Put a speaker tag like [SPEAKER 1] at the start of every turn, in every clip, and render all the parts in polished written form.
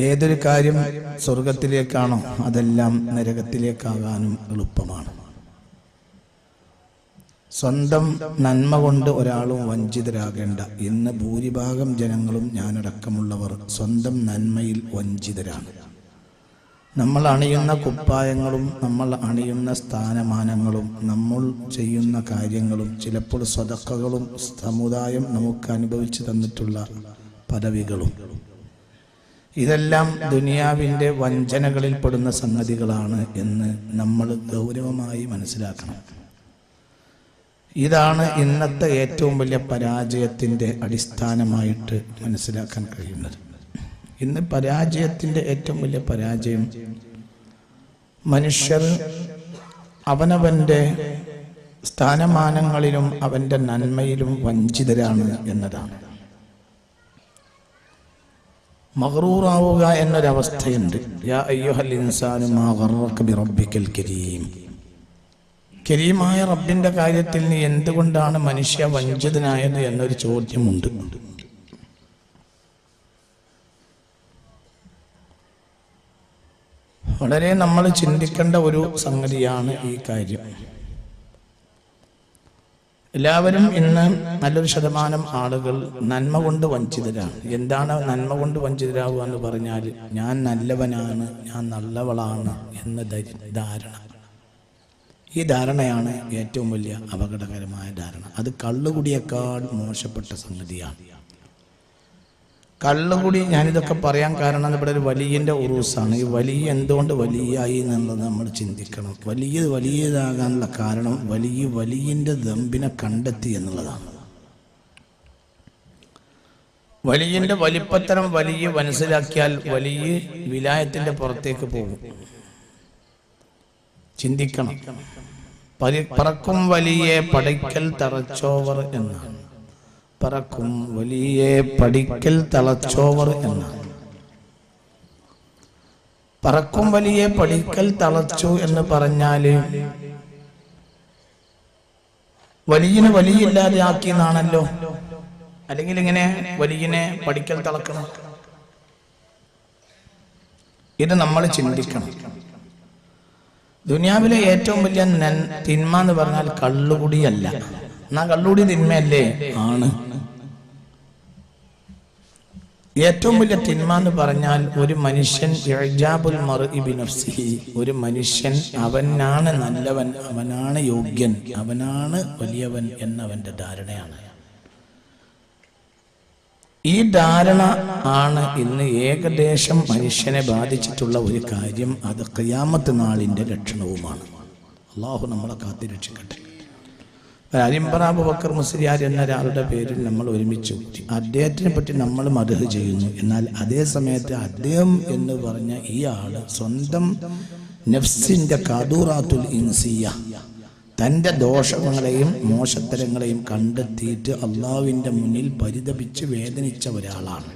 [SPEAKER 1] ഏതൊരു കാര്യം സ്വർഗത്തിലേക്കാണോ അതെല്ലാം നരകത്തിലേക്കാകാനും എളുപ്പമാണ്. സ്വന്തം നന്മ കൊണ്ട് ഒരാളും വഞ്ചിതരാകേണ്ട. ഇന്ന് ഭൂരിഭാഗം ജനങ്ങളും ഞാനടക്കമുള്ളവർ സ്വന്തം നന്മയിൽ വഞ്ചിതരാണ്. നമ്മൾ അണിയുന്ന കുപ്പായങ്ങളും നമ്മൾ അണിയുന്ന സ്ഥാനമാനങ്ങളും നമ്മൾ ചെയ്യുന്ന കാര്യങ്ങളും ചിലപ്പോൾ സ്വതക്കകളും സമുദായം നമുക്ക് അനുഭവിച്ചു തന്നിട്ടുള്ള പദവികളും ഇതെല്ലാം ദുനിയാവിൻ്റെ വഞ്ചനകളിൽപ്പെടുന്ന സംഗതികളാണ് എന്ന് നമ്മൾ ഗൗരവമായി മനസ്സിലാക്കണം. ഇതാണ് ഇന്നത്തെ ഏറ്റവും വലിയ പരാജയത്തിൻ്റെ അടിസ്ഥാനമായിട്ട് മനസ്സിലാക്കാൻ കഴിയുന്നത്. ഇന്ന് പരാജയത്തിൻ്റെ ഏറ്റവും വലിയ പരാജയം മനുഷ്യർ അവനവൻ്റെ സ്ഥാനമാനങ്ങളിലും അവൻ്റെ നന്മയിലും വഞ്ചിതരാണ് എന്നതാണ്. മഗ്റൂറാവുക എന്നൊരവസ്ഥയുണ്ട്. യാ അയ്യുഹൽ ഇൻസാനു മാ ഗർറക ബിറബ്ബിക്കൽ കരീം. കരീമായ റബ്ബിൻ്റെ കാര്യത്തിൽ നീ എന്തുകൊണ്ടാണ് മനുഷ്യ വഞ്ചിതനായത് എന്നൊരു ചോദ്യമുണ്ട്. വളരെ നമ്മൾ ചിന്തിക്കേണ്ട ഒരു സംഗതിയാണ് ഈ കാര്യം. എല്ലാവരും ഇന്ന് നല്ലൊരു ശതമാനം ആളുകൾ നന്മ കൊണ്ട് വഞ്ചിതരാണ്. എന്താണ് നന്മ കൊണ്ട് വഞ്ചിതരാവുക എന്ന് പറഞ്ഞാൽ, ഞാൻ നല്ലവനാണ്, ഞാൻ നല്ലവളാണ് എന്ന ധാരണ. ഈ ധാരണയാണ് ഏറ്റവും വലിയ അപകടകരമായ ധാരണ. അത് കള്ളുകുടിയേക്കാൾ മോശപ്പെട്ട സംഗതിയാണ്. കള്ളുകുടി, ഞാനിതൊക്കെ പറയാൻ കാരണം ഇവിടെ ഒരു വലിയൻ്റെ ഉറൂസാണ്. ഈ വലിയ എന്തുകൊണ്ട് വലിയായി എന്നുള്ളത് നമ്മൾ ചിന്തിക്കണം. വലിയതാകാനുള്ള കാരണം വലിയൻ്റെ ദമ്പിനെ കണ്ടെത്തി എന്നുള്ളതാണ്. വലിയൻ്റെ വലിപ്പത്തരം വലിയ മനസ്സിലാക്കിയാൽ വലിയ വിലായത്തിൻ്റെ പുറത്തേക്ക് പോകും. ചിന്തിക്കണം. പറക്കും വലിയ പഠിക്കൽ തളച്ചോവർ എന്നാണ്. പറക്കും വലിയ പഠിക്കൽ തളച്ചോവർ എന്നാണ്. പറക്കും വലിയ പഠിക്കൽ തളച്ചു എന്ന് പറഞ്ഞാല് വലിയനെ വലിയില്ലാതെ ആക്കി എന്നാണല്ലോ. അല്ലെങ്കിൽ ഇങ്ങനെ വലിയനെ പഠിക്കൽ തളക്കണം. ഇത് നമ്മൾ ചിന്തിക്കണം. ദുനിയാവിലെ ഏറ്റവും വലിയ തിന്മ എന്ന് പറഞ്ഞാൽ കള്ളുകുടിയല്ല. എന്നാ കള്ളുകുടി തിന്മയല്ലേ? ആണ്. ഏറ്റവും വലിയ തിന്മ എന്ന് പറഞ്ഞാൽ ഒരു മനുഷ്യൻ ഇഅ്ജാബുൽ മർഇ ബിനഫ്സിഹി, ഒരു മനുഷ്യൻ അവനാണ് നല്ലവൻ, അവനാണ് യോഗ്യൻ, അവനാണ് വലിയവൻ എന്നവന്റെ ധാരണയാണ്. ഈ ധാരണ ആണ് ഇന്ന് ഏകദേശം മനുഷ്യനെ ബാധിച്ചിട്ടുള്ള ഒരു കാര്യം. അത് ഖിയാമത്ത് നാളിൻ്റെ ലക്ഷണവുമാണ്. അള്ളാഹു നമ്മളെ കാത്തിരക്ഷിക്കട്ടെ. അരിമ്പറ അബൂബക്കർ മുസ്ലിയാർ എന്ന ഒരാളുടെ പേരിൽ നമ്മൾ ഒരുമിച്ച് കൂട്ടി. അദ്ദേഹത്തിനെ പറ്റി നമ്മൾ മദ്ഹ് ചെയ്യുന്നു. എന്നാൽ അതേ സമയത്ത് അദ്ദേഹം എന്ന് പറഞ്ഞ ഈ ആള് സ്വന്തം നഫ്സിന്റെ ഖദൂറാത്തുൽ ഇൻസിയ, തൻ്റെ ദോഷങ്ങളെയും മോശത്തരങ്ങളെയും കണ്ടെത്തിയിട്ട് അള്ളാഹുവിൻ്റെ മുന്നിൽ പരിതപിച്ച് വേദനിച്ച ഒരാളാണ്.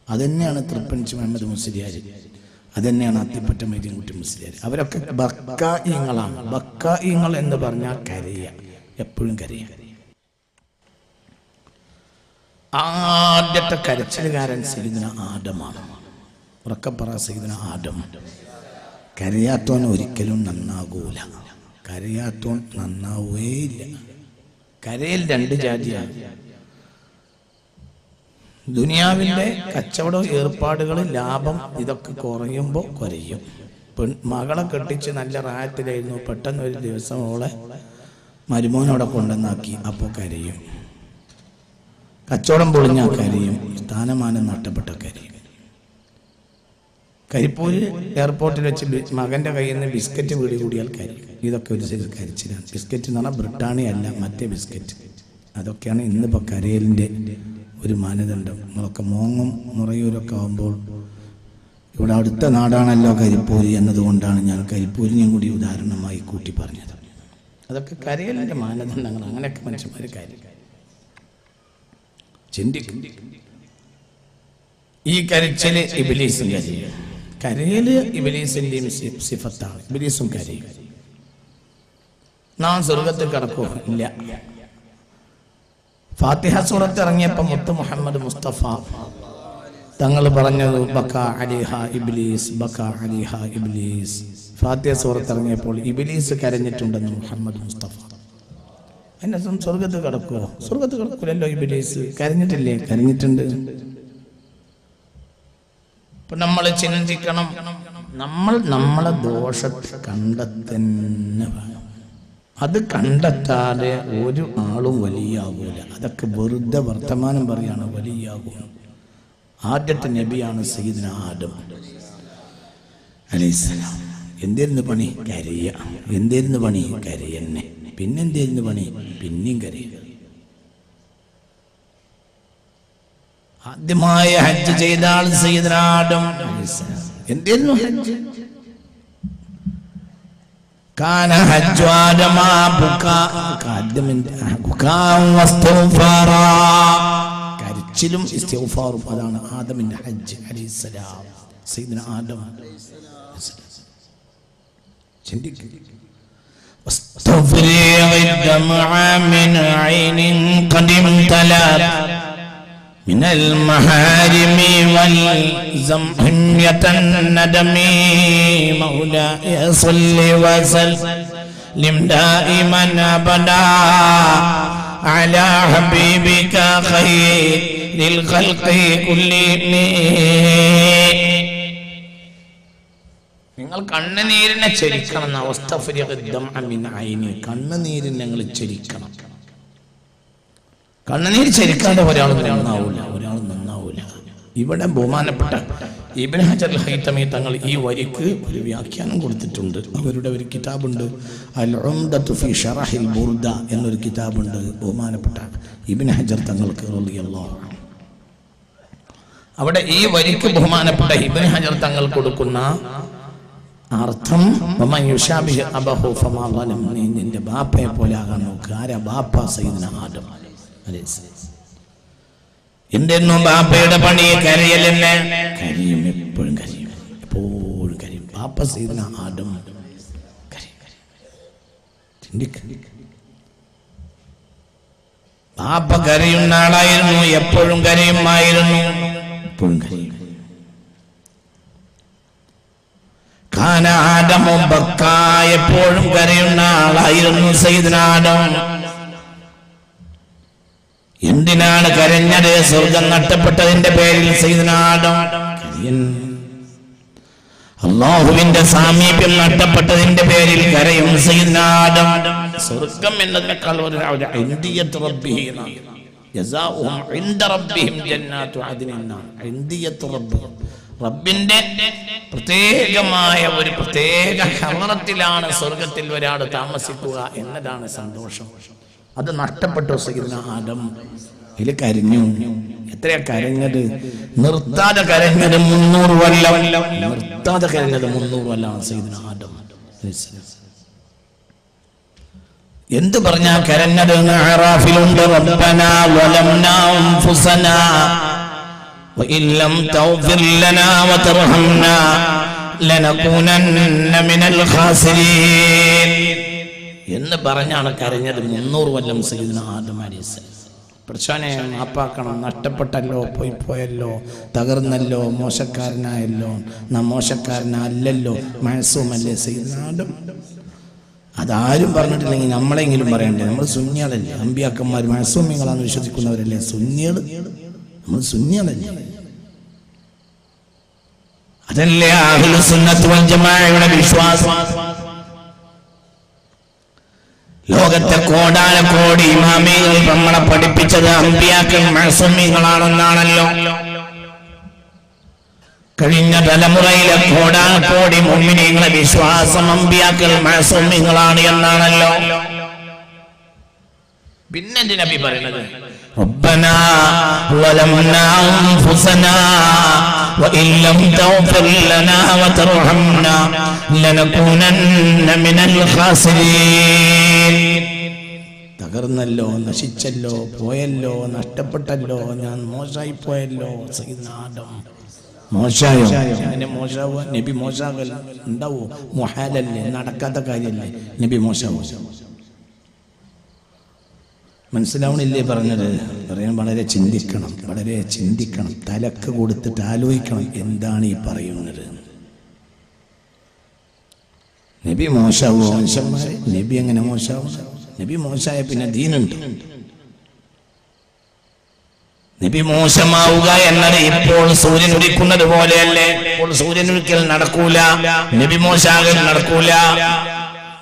[SPEAKER 1] അതുതന്നെയാണ് തൃപ്പണിച്ച് മുഹമ്മദ് മുസ്ലിയാർ, അതുതന്നെയാണ് അത്തിപ്പറ്റ മൈദീൻകുട്ടി മുസ്ലിയാർ. അവരൊക്കെ ബക്കായിങ്ങളാണ്. ബക്കായിങ്ങൾ എന്ന് പറഞ്ഞാൽ കരയ, എപ്പോഴും കരയ. ആദ്യത്തെ കരച്ചിലുകാരൻ സയ്യിദുനാ ആദമാണ്. ഉറക്കപ്പറ സയ്യിദുനാ ആദം. കരയാത്തോൻ ഒരിക്കലും നന്നാകൂല. കരയാത്തോൻ നന്നാവുകയില്ല. കരയിൽ രണ്ട് ജാതിയാണ്. ദുനിയാവിൻ്റെ കച്ചവടം, ഏർപ്പാടുകൾ, ലാഭം ഇതൊക്കെ കുറയുമ്പോൾ കുറയും. മകളെ കെട്ടിച്ച് നല്ല റായത്തിലായിരുന്നു. പെട്ടെന്ന് ഒരു ദിവസം അവളെ മരുമോനോടെ കൊണ്ടുവന്നാക്കി. അപ്പോൾ കരയും. കച്ചവടം പൊളിഞ്ഞാൽ കരയും. സ്ഥാനമാനം നഷ്ടപ്പെട്ട കരയും. കരിപ്പൂര് എയർപോർട്ടിൽ വെച്ച് മകൻ്റെ കയ്യിൽ നിന്ന് ബിസ്ക്കറ്റ് വീടി കൂടിയാൽ കരയും. ഇതൊക്കെ ഒരു സൈസ് കരിച്ചിലാണ്. ബിസ്ക്കറ്റ് എന്ന് പറഞ്ഞാൽ ബ്രിട്ടാണി അല്ല, മറ്റേ ബിസ്ക്കറ്റ്. അതൊക്കെയാണ് ഇന്നിപ്പോൾ കരയലിൻ്റെ ഒരു മാനദണ്ഡം. നമ്മളൊക്കെ മോങ്ങും മുറയൂരൊക്കെ ആകുമ്പോൾ, ഇവിടെ അടുത്ത നാടാണല്ലോ കരിപ്പൂര് എന്നതുകൊണ്ടാണ് ഞാൻ കരിപ്പൂരിനെയും കൂടി ഉദാഹരണമായി കൂട്ടി പറഞ്ഞത്. അതൊക്കെ കരയലിൻ്റെ മാനദണ്ഡങ്ങൾ. അങ്ങനെയൊക്കെ മനുഷ്യന്മാർ കാര്യം ചിന്തിക്കും. ഈ കരച്ചില് ഇബ്ലീസിന്റെ കരയില് ഇബ്ലീസിന്റെയും സിഫത്താണ്. ഇബ്ലീസും കരയും. നാം സ്വർഗത്തിൽ കിടക്കോ? ഇല്ല. ഫാത്തിഹ സൂറത്ത് ഇറങ്ങിയപ്പോൾ മുത്ത് മുഹമ്മദ് മുസ്തഫ തങ്ങൾ പറഞ്ഞത് ബക അലിഹ ഇബ്ലീസ്, ബക അലിഹ ഇബ്ലീസ്. ഫാത്തിഹ സൂറത്ത് ഇറങ്ങിയപ്പോൾ ഇബ്ലീസ് കരഞ്ഞിട്ടുണ്ടെന്ന് മുഹമ്മദ് മുസ്തഫ. എന്നെ സ്വർഗത്ത് കിടക്കുമോ? സ്വർഗത്ത് കിടക്കൂലല്ലോ. ഇബ്ലീസ് കരഞ്ഞിട്ടില്ലേ? കരഞ്ഞിട്ടുണ്ട്. ഇപ്പൊ നമ്മൾ ചിന്തിക്കണം, നമ്മൾ നമ്മളെ ദോഷത്തെ കണ്ടെത്തന്നെ വേണം. അത് കണ്ടെത്താതെ ഒരു ആളും വലിയാകൂല. അതൊക്കെ വെറുതെ വർത്തമാനം പറയാണ് വലിയാകൂല. ആദ്യത്തെ നബിയാണ് സയ്യിദ്ന ആദം അലൈഹിസ്സലാം. എന്തായിരുന്നു പണി? കരയ. എന്തായിരുന്നു പണി? കരയന്നെ. പിന്നെന്തായിരുന്നു പണി? പിന്നെയും കരയ. ആദ്യമായി ഹജ്ജ് ചെയ്ത ആൾ സയ്യിദ്ന ആദം അലൈഹിസ്സലാം. എന്തായിരുന്നു ഹജ്ജ്? കാന ഹജ്ജു ആദമ കരച്ചിലും ഇസ്തിഗ്ഫാറും. അതാണ് ആദമിന്റെ ഹജ്ജ് അലൈഹിസ്സലാം. സയ്യിദ്ന ആദം ചിന്തിക്കുക. من المحارم والزمحمية الندم مولاي صل وسلم دائما أبدا على حبيبك خير للخلق كلهم. നിങ്ങൾ കണ്ണുനീരിനെ ചരിക്കണം. കണ്ണുനീരിനെ നിങ്ങൾ ചരിക്കണം. കണ്ണുനീര് ചരിക്കാണ്ട് ഒരാൾ നന്നാവൂല. ഇവിടെ ബഹുമാനപ്പെട്ട ഇബ്നു ഹജർ അൽ ഹൈതമി തങ്ങൾ ഈ വരിക്ക് ഒരു വ്യാഖ്യാനം കൊടുത്തിട്ടുണ്ട്. അവരുടെ ഒരു കിതാബുണ്ട്, അൽ ഉംദത്തു ഫി ശറഹിൽ ബുർദ എന്നൊരു കിതാബുണ്ട്. ബഹുമാനപ്പെട്ട ഇബ്നു ഹജർ തങ്ങൾക്ക് റളിയല്ലാഹു അൻഹു. അവിടെ ഈ വരിക്ക് ബഹുമാനപ്പെട്ട ഇബ്നു ഹജർ തങ്ങൾ കൊടുക്കുന്ന അർത്ഥം, നിന്റെ ബാപ്പയെ പോലെ ആകാൻ നോക്ക്. ആരാ ബാപ്പ? സയ്യിദ്ന ആദം. എന്തെന്നു ബാപ്പയുടെ പണി? കരയലെന്നെ. കരയും, എപ്പോഴും കരയും, എപ്പോഴും കരയും. ബാപ്പ സയ്യിദ്ന ആദം ബാപ്പ കരയുന്ന ആളായിരുന്നു, എപ്പോഴും കരയുമായിരുന്നു, എപ്പോഴും കരയും. കാന ആദമു ബക്കാ, എപ്പോഴും കരയുന്ന ആളായിരുന്നു സയ്യിദ്ന ആദം. എന്തിനാണ് കരഞ്ഞത്? സ്വർഗം നഷ്ടപ്പെട്ടതിന്റെ പേരിൽ സയ്യിദ്ന ആദം കരയൻ. അല്ലാഹുവിന്റെ സാമീപ്യം നഷ്ടപ്പെട്ടതിന്റെ പേരിൽ കരയും സയ്യിദ്ന ആദം. സ്വർഗം എന്നതിനേക്കാൾ ഒരു ഇൻദിയത്ത് റബ്ബിഹി, ജസാഉഹും ഇൻദ റബ്ബിഹിം ജന്നാത്തു അദ്നിൻ. ഇൻദിയത്ത് റബ്ബിഹി, റബ്ബിന്റെ പ്രത്യേകമായ ഒരു പ്രത്യേക ഹറത്തിലാണ് സ്വർഗത്തിൽ ഒരാൾ താമസിക്കുക എന്നതാണ് സന്തോഷം. അത് നഷ്ടപ്പെട്ടു സയ്യിദ്ന ആദം. ഇതിൽ കരഞ്ഞു. എത്രയാ കരഞ്ഞത്? നിർത്താതെ കരഞ്ഞത് 300 കൊല്ലം. നിർത്താതെ കരഞ്ഞത് 300 കൊല്ലം സയ്യിദ്ന ആദം. എന്ത് പറഞ്ഞാ കരഞ്ഞത്? അറാഫിലുണ്ട്, റബ്ബനാ വലംനാ അൻഫുസനാ വഇൻ ലം തഗ്ഫിർ ലനാ വതർഹംനാ ലനകൂനന്ന മിനൽ ഖാസിരീൻ എന്ന് പറഞ്ഞാണ് കരഞ്ഞത് 300 കൊല്ലം സയ്യിദ്ന ആദം അലൈഹിസ്സലാം. പ്രശ്നെ മാപ്പാക്കണം. നഷ്ടപ്പെട്ടല്ലോ, പോയല്ലോ, തകർന്നല്ലോ, മോശക്കാരനായല്ലോ. നാം മോശക്കാരനല്ലല്ലോ, മഅസൂമല്ലേ സയ്യിദ്ന ആദം. അതാരും പറഞ്ഞിട്ടില്ലെങ്കിൽ നമ്മളെങ്കിലും പറയണ്ടേ? നമ്മൾ സുന്നികളല്ലേ? അമ്പിയാക്കന്മാർ മഅസൂമികളാണെന്ന് വിശ്വസിക്കുന്നവരല്ലേ സുന്നികൾ? നമ്മൾ സുന്നികളല്ലേ? അതല്ലേ അഹ്ലുസ് സുന്നത്ത് വൽ ജമാഅയുടെ വിശ്വാസം. ലോകത്തെ കോടാനക്കോടി ഇമാമികൾ നമ്മളെ പഠിപ്പിച്ചത് അമ്പിയാക്കൾ മഅസൂമികളാണെന്നാണല്ലോ. കഴിഞ്ഞ തലമുറയിലെ കോടാനക്കോടി മുഅ്മിനീങ്ങളുടെ വിശ്വാസം അമ്പിയാക്കൾ മഅസൂമികളാണ് എന്നാണല്ലോ. പിന്നെ നബി പറയുന്നത് റബ്ബനാ വലംനാ അൻഫുസനാ വഇൻ ലം തഗ്ഫിർ ലനാ വതർഹംനാ ലനകൂനന്ന മിനൽ ഖാസിരീൻ. തകർന്നല്ലോ, നശിച്ചല്ലോ, പോയല്ലോ, നഷ്ടപ്പെട്ടല്ലോ, ഞാൻ മോശമായി പോയല്ലോ സയ്യിദ്ന ആദം. മോശായോ? അങ്ങനെ മോശാവോ? നബി മോശാകൽ ഉണ്ടാവോ? മുഹാലല്ലേ, നടക്കാത്ത കാര്യല്ലേ നബി മോശാവോ? മനസ്സിലാവണില്ലേ പറഞ്ഞത്? പറയാൻ വളരെ ചിന്തിക്കണം, തലക്ക് കൊടുത്തിട്ട് ആലോചിക്കണം എന്താണ് ഈ പറയുന്നത്. നബി മോശമാവോ മനുഷ്യന്മാരെ? നബി എങ്ങനെ മോശമാവും? നബി മോശമായ പിന്നെ ദീനുണ്ട്? നബി മോശമാവുക എന്നത് ഇപ്പോൾ സൂര്യൻ ഉദിക്കുന്നത് പോലെയല്ലേ? ഇപ്പോൾ സൂര്യൻ ഉദിക്കൽ നടക്കൂല, നബി മോശാകൽ നടക്കൂല,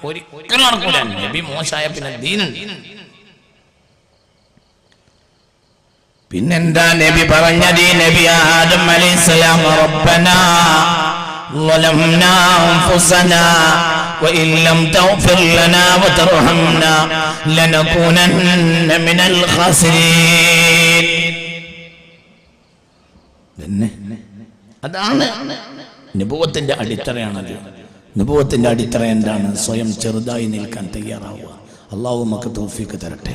[SPEAKER 1] ഒരിക്കലും നടക്കൂല. നബി മോശമായ പിന്നെ ദീനുണ്ട്. പിന്നെന്താ നബി പറഞ്ഞത്? നബി ആദം അലൈഹിസ്സലാം റബ്ബനാ ളലംനാ അൻഫുസനാ വഇൻ ലം തഗ്ഫിർ ലനാ വതർഹംനാ ലനകൂനന്ന മിനൽ ഖാസിരീൻ. അതാണ് നബുവത്തിന്റെ അടിത്തറയാണത്. നബുവത്തിന്റെ അടിത്തറ എന്താണ്? സ്വയം ചെറുതായി നിൽക്കാൻ തയ്യാറാവുക. അള്ളാഹു നമുക്ക് തൗഫീഖ് തരട്ടെ.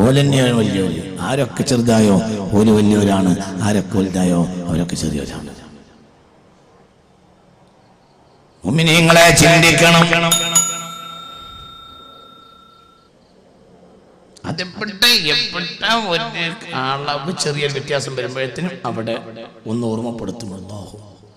[SPEAKER 1] ഓലെന്നെയാണ് വലിയവര്. ആരൊക്കെ ചെറുതായോ ഓല് വലിയവരാണ്, ആരൊക്കെ വലുതായോ അവരൊക്കെ ചെറിയവരാണ്. മുഅ്മിനീങ്ങളെ ചിന്തിക്കണം. അതെപ്പെട്ട ഒരു അളവ് ചെറിയ വ്യത്യാസം വരുമ്പോഴത്തേനും അവിടെ ഒന്ന് ഓർമ്മപ്പെടുത്തും അല്ലാഹു.